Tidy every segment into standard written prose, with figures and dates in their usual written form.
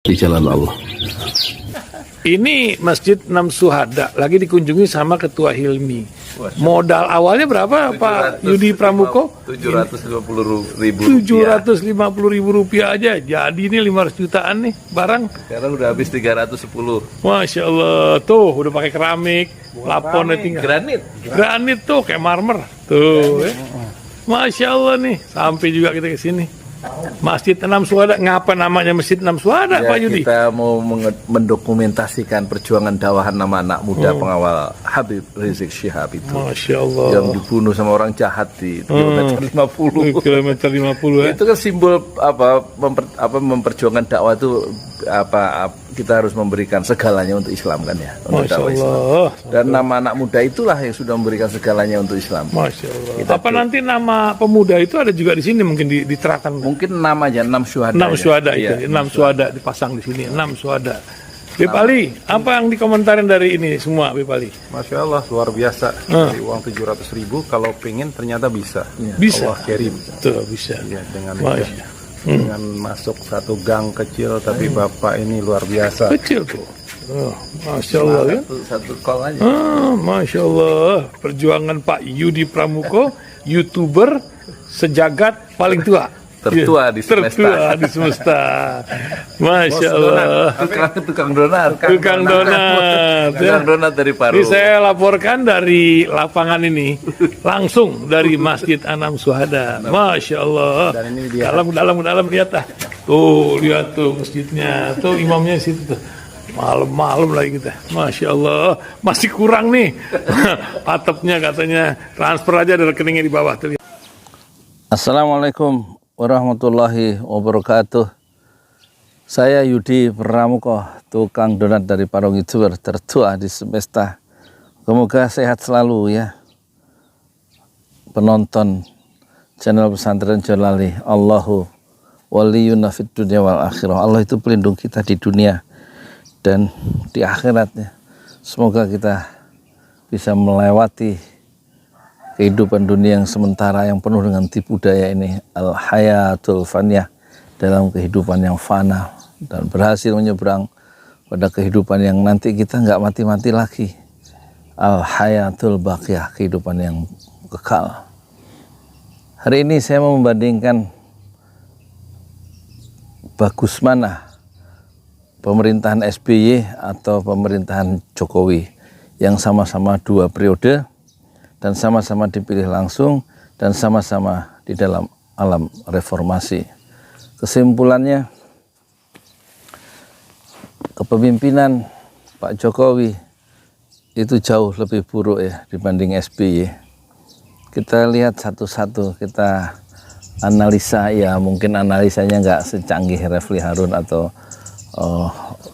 di jalan Allah. Ini Masjid Enam Syuhada lagi dikunjungi sama Ketua Hilmi. Modal awalnya berapa Pak Yudi Pramuko? 750.000 Rp750.000 aja. Jadi ini 500 jutaan nih barang. Sekarang udah habis 310. Masya Allah, tuh udah pakai keramik, laponnya tinggal. Granit tuh kayak marmer. Tuh, Masya Allah nih, sampai juga kita ke sini. Masjid Enam Syuhada, ngapa namanya Masjid Enam Syuhada, Ya, Pak Yudi? kita mau mendokumentasikan perjuangan dakwah nama anak muda pengawal Habib Rizik Syihab itu. Masya Allah. Yang dibunuh sama orang jahat di kilometer 50. Kilometer 50 ya. Itu kan simbol memperjuangkan dakwah itu kita harus memberikan segalanya untuk Islam kan ya, untuk Masya dakwah Islam. Allah. Dan nama anak muda itulah yang sudah memberikan segalanya untuk Islam. Masya Allah. Apa nanti nama pemuda itu ada juga di sini mungkin diterapkan? Mungkin namanya 6 syuhada. 6 syuhada itu, Iya, 6 syuhada dipasang di sini, 6 syuhada. Bip Ali, apa yang dikomentarin dari ini semua, Bip Ali? Masya Allah, luar biasa. Dari uang 700.000, kalau pengen ternyata bisa. Bisa. Allah kirim. Tuh, bisa. Ya, dengan Masya. dengan masuk satu gang kecil, tapi Bapak ini luar biasa. Kecil tuh. Oh, Masya Allah ya. Satu call aja. Masya Allah. Perjuangan Pak Yudi Pramuko, YouTuber sejagat paling tua. Tertua di semesta. Tertua di semesta. Masya Allah. Tukang donat. Tukang donat. Tukang donat dari Paru. Ini saya laporkan dari lapangan ini, langsung dari Masjid Enam Syuhada. Masya Allah. Dan ini dia. Dalam lihat ah. Tuh lihat tuh masjidnya, tuh imamnya di situ tuh. Malam-malam lagi kita. Masya Allah. Masih kurang nih. Atapnya katanya transfer aja dari rekeningnya di bawah tuh. Assalamualaikum warahmatullahi wabarakatuh. Saya Yudi Pramuko, tukang donat dari Parung YouTuber tertua di semesta. Semoga sehat selalu ya penonton channel Pesantren Jalali. Allahu waliyuna fid dunya wal akhirah. Allah itu pelindung kita di dunia dan di akhiratnya. Semoga kita bisa melewati kehidupan dunia yang sementara yang penuh dengan tipu daya ini, al-hayatul faniyah, dalam kehidupan yang fana, dan berhasil menyeberang pada kehidupan yang nanti kita nggak mati-mati lagi, al-hayatul baqiyah, kehidupan yang kekal. Hari ini saya mau membandingkan bagus mana pemerintahan SBY atau pemerintahan Jokowi yang sama-sama 2 periode dan sama-sama dipilih langsung dan sama-sama di dalam alam reformasi. Kesimpulannya, kepemimpinan Pak Jokowi itu jauh lebih buruk ya dibanding SBY. Kita lihat satu-satu, kita analisa, ya mungkin analisanya nggak secanggih Refli Harun atau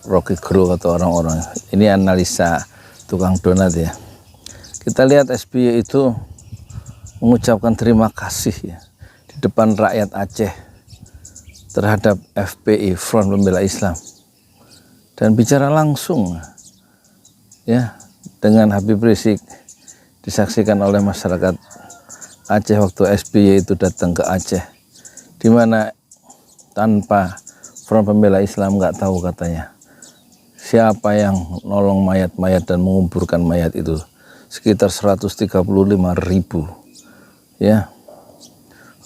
Rocky Gerung atau orang-orang. Ini analisa tukang donat ya. Kita lihat SBY itu mengucapkan terima kasih ya di depan rakyat Aceh terhadap FPI, Front Pembela Islam, dan bicara langsung ya dengan Habib Rizik, disaksikan oleh masyarakat Aceh waktu SBY itu datang ke Aceh, di mana tanpa Front Pembela Islam nggak tahu katanya siapa yang nolong mayat-mayat dan menguburkan mayat itu. Sekitar 135.000 ya,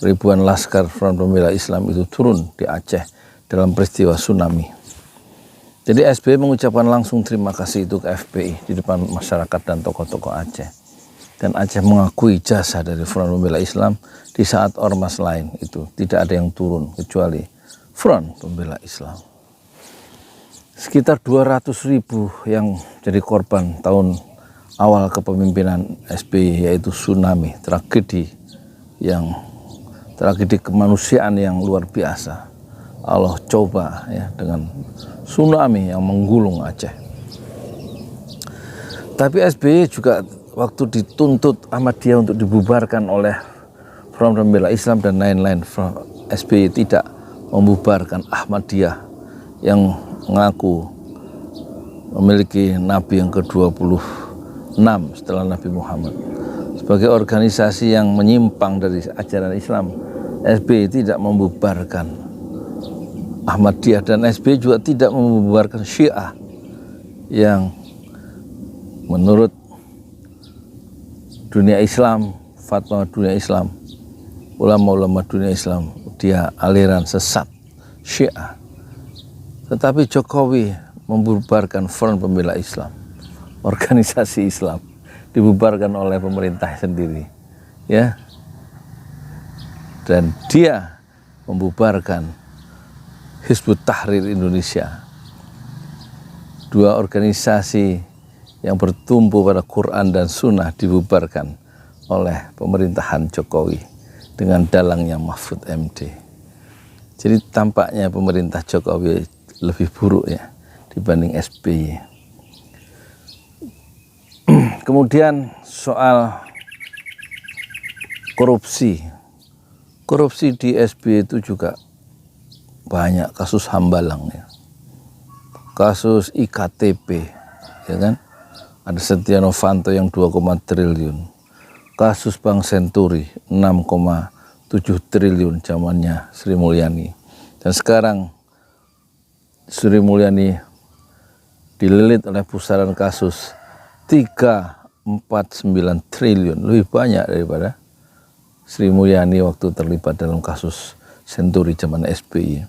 ribuan laskar Front Pembela Islam itu turun di Aceh dalam peristiwa tsunami. Jadi SBY mengucapkan langsung terima kasih itu ke FPI di depan masyarakat dan tokoh-tokoh Aceh, dan Aceh mengakui jasa dari Front Pembela Islam di saat ormas lain itu tidak ada yang turun kecuali Front Pembela Islam. Sekitar 200.000 yang jadi korban tahun awal kepemimpinan SBY, yaitu tsunami, tragedi kemanusiaan yang luar biasa. Allah coba ya dengan tsunami yang menggulung Aceh. Tapi SBY juga waktu dituntut Ahmadiyah untuk dibubarkan oleh Front Pembela Islam dan lain-lain, SBY tidak membubarkan Ahmadiyah yang mengaku memiliki Nabi yang ke-26 setelah Nabi Muhammad. Sebagai organisasi yang menyimpang dari ajaran Islam, SBY tidak membubarkan Ahmadiyah dan SBY juga tidak membubarkan Syiah yang menurut dunia Islam, fatwa dunia Islam, ulama-ulama dunia Islam, dia aliran sesat Syiah. Tetapi Jokowi membubarkan Front Pembela Islam, organisasi Islam, dibubarkan oleh pemerintah sendiri, ya. Dan dia membubarkan Hizbut Tahrir Indonesia, dua organisasi yang bertumpu pada Quran dan Sunnah dibubarkan oleh pemerintahan Jokowi dengan dalangnya Mahfud MD. Jadi tampaknya pemerintah Jokowi lebih buruk ya dibanding SBY. Kemudian soal korupsi. Korupsi di SBY itu juga banyak kasus hambalang ya. Kasus IKTP, ya kan? Ada Setia Novanto yang 2, triliun. Kasus Bank Senturi 6,7 triliun zamannya Sri Mulyani. Dan sekarang Sri Mulyani dililit oleh pusaran kasus 349 triliun, lebih banyak daripada Sri Mulyani waktu terlibat dalam kasus Senturi zaman SBY.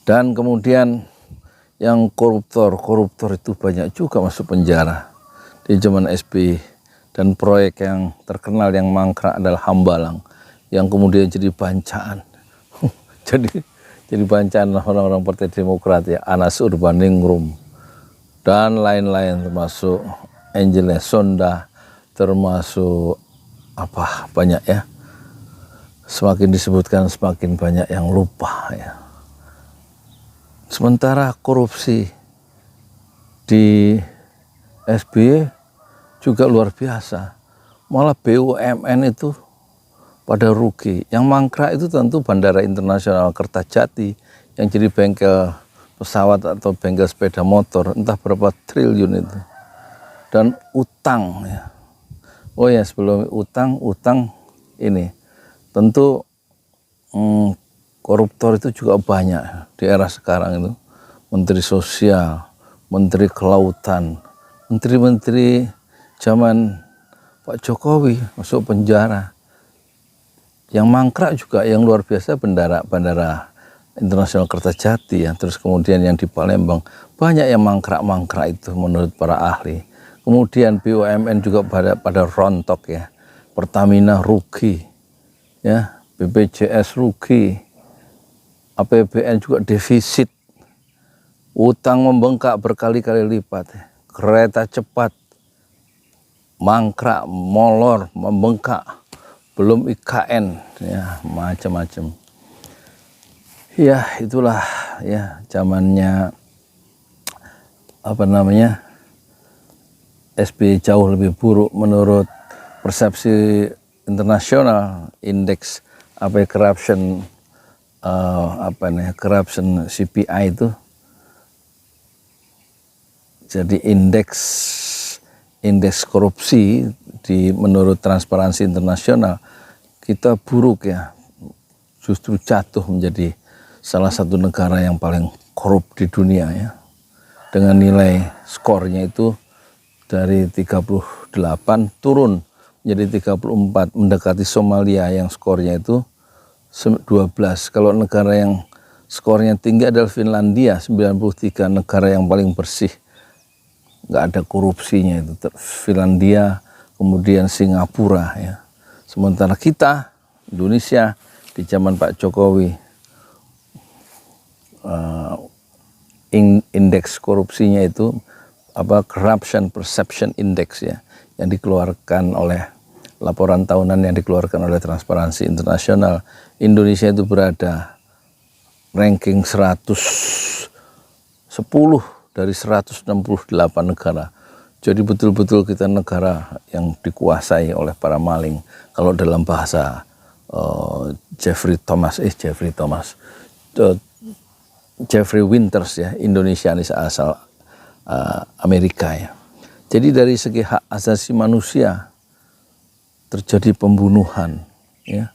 Dan kemudian yang koruptor itu banyak juga masuk penjara di zaman SBY. Dan proyek yang terkenal yang mangkrak adalah Hambalang, yang kemudian jadi bancaan. jadi bancaan orang-orang Partai Demokrat ya, Anas Urbaningrum dan lain-lain, termasuk Angela Sonda, termasuk apa banyak ya. Semakin disebutkan semakin banyak yang lupa ya. Sementara korupsi di SBY juga luar biasa. Malah BUMN itu pada rugi. Yang mangkrak itu tentu Bandara Internasional Kertajati yang jadi bengkel pesawat atau bengkel sepeda motor, entah berapa triliun itu. Dan utang ya. Oh ya, sebelum utang ini tentu koruptor itu juga banyak di era sekarang itu. Menteri Sosial, Menteri Kelautan, menteri-menteri zaman Pak Jokowi masuk penjara. Yang mangkrak juga yang luar biasa Bandara Internasional Kertajati ya. Terus kemudian yang di Palembang banyak yang mangkrak itu menurut para ahli. Kemudian BUMN juga pada rontok ya. Pertamina rugi ya, BPJS rugi, APBN juga defisit, utang membengkak berkali-kali lipat, kereta cepat mangkrak, molor, membengkak, belum IKN, ya macam-macam. Ya itulah ya zamannya SBY jauh lebih buruk menurut persepsi internasional, indeks corruption corruption CPI itu. Jadi indeks korupsi menurut Transparansi Internasional kita buruk ya, justru jatuh menjadi salah satu negara yang paling korup di dunia ya, dengan nilai skornya itu dari 38 turun menjadi 34, mendekati Somalia yang skornya itu 12. Kalau negara yang skornya tinggi adalah Finlandia 93, negara yang paling bersih, nggak ada korupsinya itu, Finlandia, kemudian Singapura ya. Sementara kita Indonesia di zaman Pak Jokowi indeks korupsinya itu Corruption Perception Index ya, yang dikeluarkan oleh laporan tahunan yang dikeluarkan oleh Transparansi Internasional. Indonesia itu berada ranking 110 dari 168 negara. Jadi betul-betul kita negara yang dikuasai oleh para maling. Kalau dalam bahasa Jeffrey Winters ya, Indonesianis asal Amerika ya. Jadi dari segi hak asasi manusia terjadi pembunuhan ya,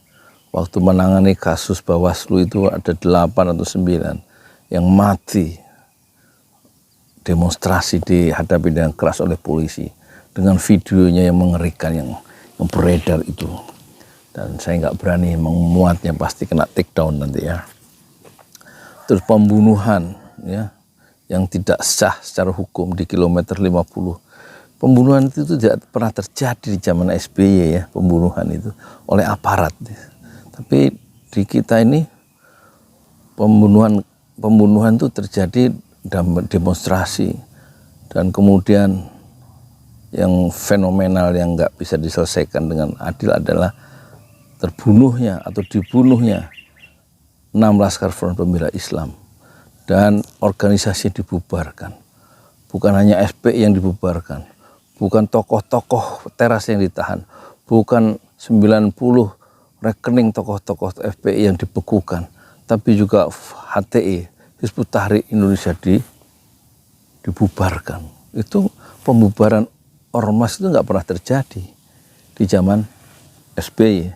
waktu menangani kasus Bawaslu itu ada 8 atau 9 yang mati demonstrasi dihadapi dengan keras oleh polisi dengan videonya yang mengerikan yang beredar itu, dan saya nggak berani memuatnya, pasti kena take down nanti ya. Terus pembunuhan ya yang tidak sah secara hukum di kilometer 50. Pembunuhan itu tidak pernah terjadi di zaman SBY ya, pembunuhan itu oleh aparat. Tapi di kita ini pembunuhan itu terjadi dalam demonstrasi, dan kemudian yang fenomenal yang nggak bisa diselesaikan dengan adil adalah terbunuhnya atau dibunuhnya 6 Laskar Front Pembela Islam, dan organisasi dibubarkan. Bukan hanya FPI yang dibubarkan, bukan tokoh-tokoh teras yang ditahan, bukan 90 rekening tokoh-tokoh FPI yang dibekukan, tapi juga HTI, Hizbut Tahrir Indonesia dibubarkan. Itu pembubaran ormas itu nggak pernah terjadi di zaman SBY.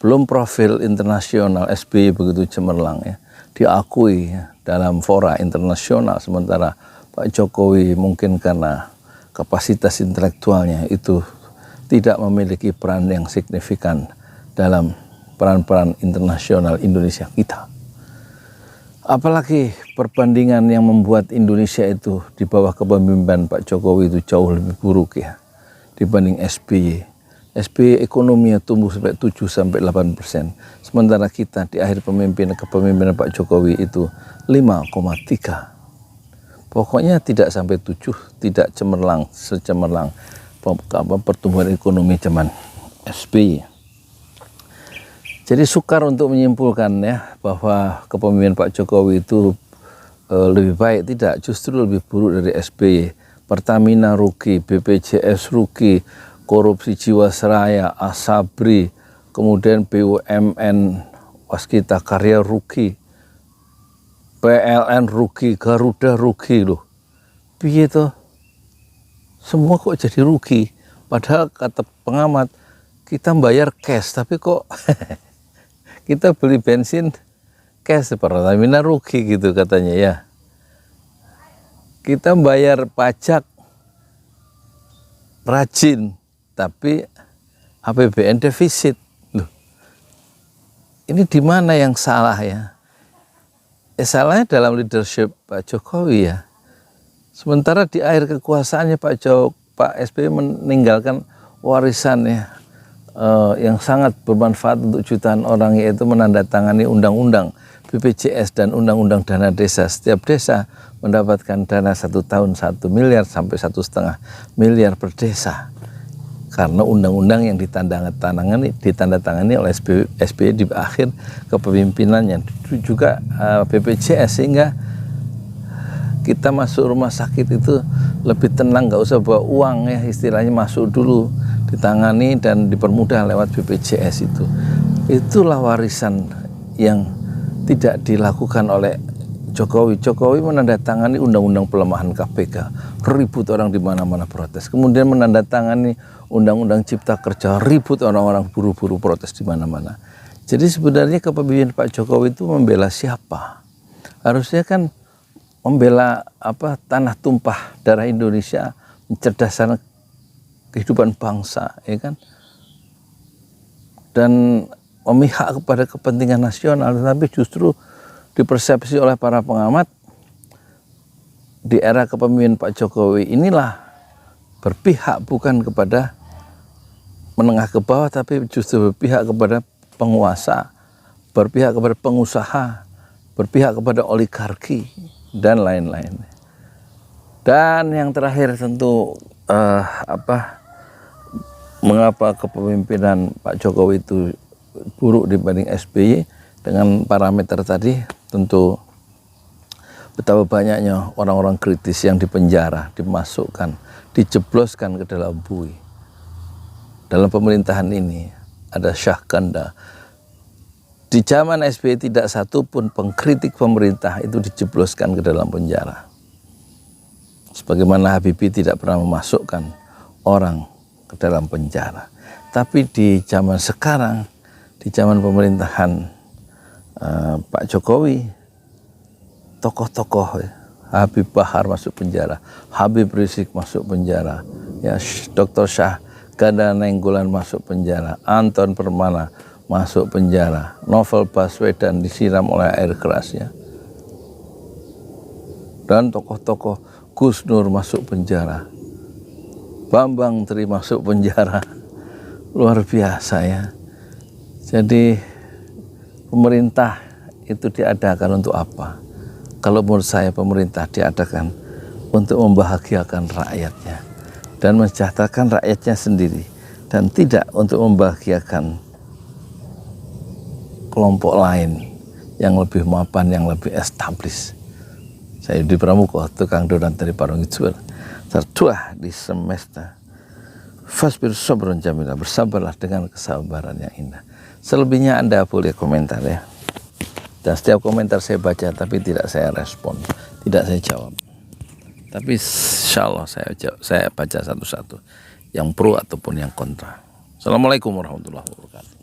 Belum profil internasional SBY begitu cemerlang ya, diakui ya, dalam fora internasional, sementara Pak Jokowi mungkin karena kapasitas intelektualnya itu tidak memiliki peran yang signifikan dalam peran-peran internasional Indonesia kita. Apalagi perbandingan yang membuat Indonesia itu di bawah kepemimpinan Pak Jokowi itu jauh lebih buruk ya dibanding SBY. SBY ekonominya tumbuh sampai 7-8%, sementara kita di akhir kepemimpinan Pak Jokowi itu 5,3. Pokoknya tidak sampai 7, tidak cemerlang secemerlang pertumbuhan ekonomi zaman SBY. Jadi sukar untuk menyimpulkan ya bahwa kepemimpinan Pak Jokowi itu lebih baik, tidak, justru lebih buruk dari SBY. Pertamina rugi, BPJS rugi, korupsi Jiwasraya, Asabri, kemudian BUMN Waskita Karya rugi, PLN rugi, Garuda rugi loh. Piye toh? Semua kok jadi rugi. Padahal kata pengamat kita bayar cash, tapi kok kita beli bensin cash, Pertamina rugi gitu katanya ya. Kita bayar pajak rajin, tapi APBN defisit. Loh, ini di mana yang salah ya? Salahnya dalam leadership Pak Jokowi ya. Sementara di akhir kekuasaannya Pak SBY meninggalkan warisan ya yang sangat bermanfaat untuk jutaan orang, yaitu menandatangani undang-undang BPJS dan undang-undang dana desa. Setiap desa mendapatkan dana 1 tahun 1 miliar sampai 1,5 miliar per desa, karena undang-undang yang ditandatangani oleh SBY di akhir kepemimpinannya. Itu juga BPJS, sehingga kita masuk rumah sakit itu lebih tenang, nggak usah bawa uang ya, istilahnya masuk dulu, ditangani dan dipermudah lewat BPJS itu. Itulah warisan yang tidak dilakukan oleh Jokowi. Jokowi menandatangani undang-undang pelemahan KPK, ribut orang di mana-mana protes. Kemudian menandatangani undang-undang Cipta Kerja, ribut orang-orang buru-buru protes di mana-mana. Jadi sebenarnya kepemimpinan Pak Jokowi itu membela siapa? Harusnya kan membela tanah tumpah darah Indonesia, mencerdaskan kehidupan bangsa, ya kan? Dan memihak kepada kepentingan nasional, tetapi justru dipersepsi oleh para pengamat di era kepemimpinan Pak Jokowi inilah berpihak bukan kepada menengah ke bawah, tapi justru berpihak kepada penguasa, berpihak kepada pengusaha, berpihak kepada oligarki dan lain-lain. Dan yang terakhir tentu mengapa kepemimpinan Pak Jokowi itu buruk dibanding SBY dengan parameter tadi, tentu betapa banyaknya orang-orang kritis yang dipenjara, dimasukkan, dijebloskan ke dalam bui. Dalam pemerintahan ini ada Syahkanda. Di zaman SBY tidak satu pun pengkritik pemerintah itu dijebloskan ke dalam penjara. Sebagaimana Habibie tidak pernah memasukkan orang ke dalam penjara. Tapi di zaman sekarang, di zaman pemerintahan Pak Jokowi, tokoh-tokoh ya, Habib Bahar masuk penjara, Habib Rizik masuk penjara, ya Dr. Syah Ganda Nainggolan masuk penjara, Anton Permana masuk penjara, Novel Baswedan disiram oleh air keras ya. Dan tokoh-tokoh Gus Nur masuk penjara, Bambang Tri masuk penjara, luar biasa ya. Jadi pemerintah itu diadakan untuk apa? Kalau menurut saya pemerintah diadakan untuk membahagiakan rakyatnya dan mensejahterakan rakyatnya sendiri, dan tidak untuk membahagiakan kelompok lain yang lebih mapan, yang lebih established. Saya di Pramuko, tukang donat dari Parung Ijur, tertua di semesta. Fasbir sabrun jamila, bersabarlah dengan kesabaran yang indah. Selebihnya Anda boleh komentar ya. Dan setiap komentar saya baca, tapi tidak saya respon, tidak saya jawab. Tapi insya Allah saya baca satu-satu, yang pro ataupun yang kontra. Assalamualaikum warahmatullahi wabarakatuh.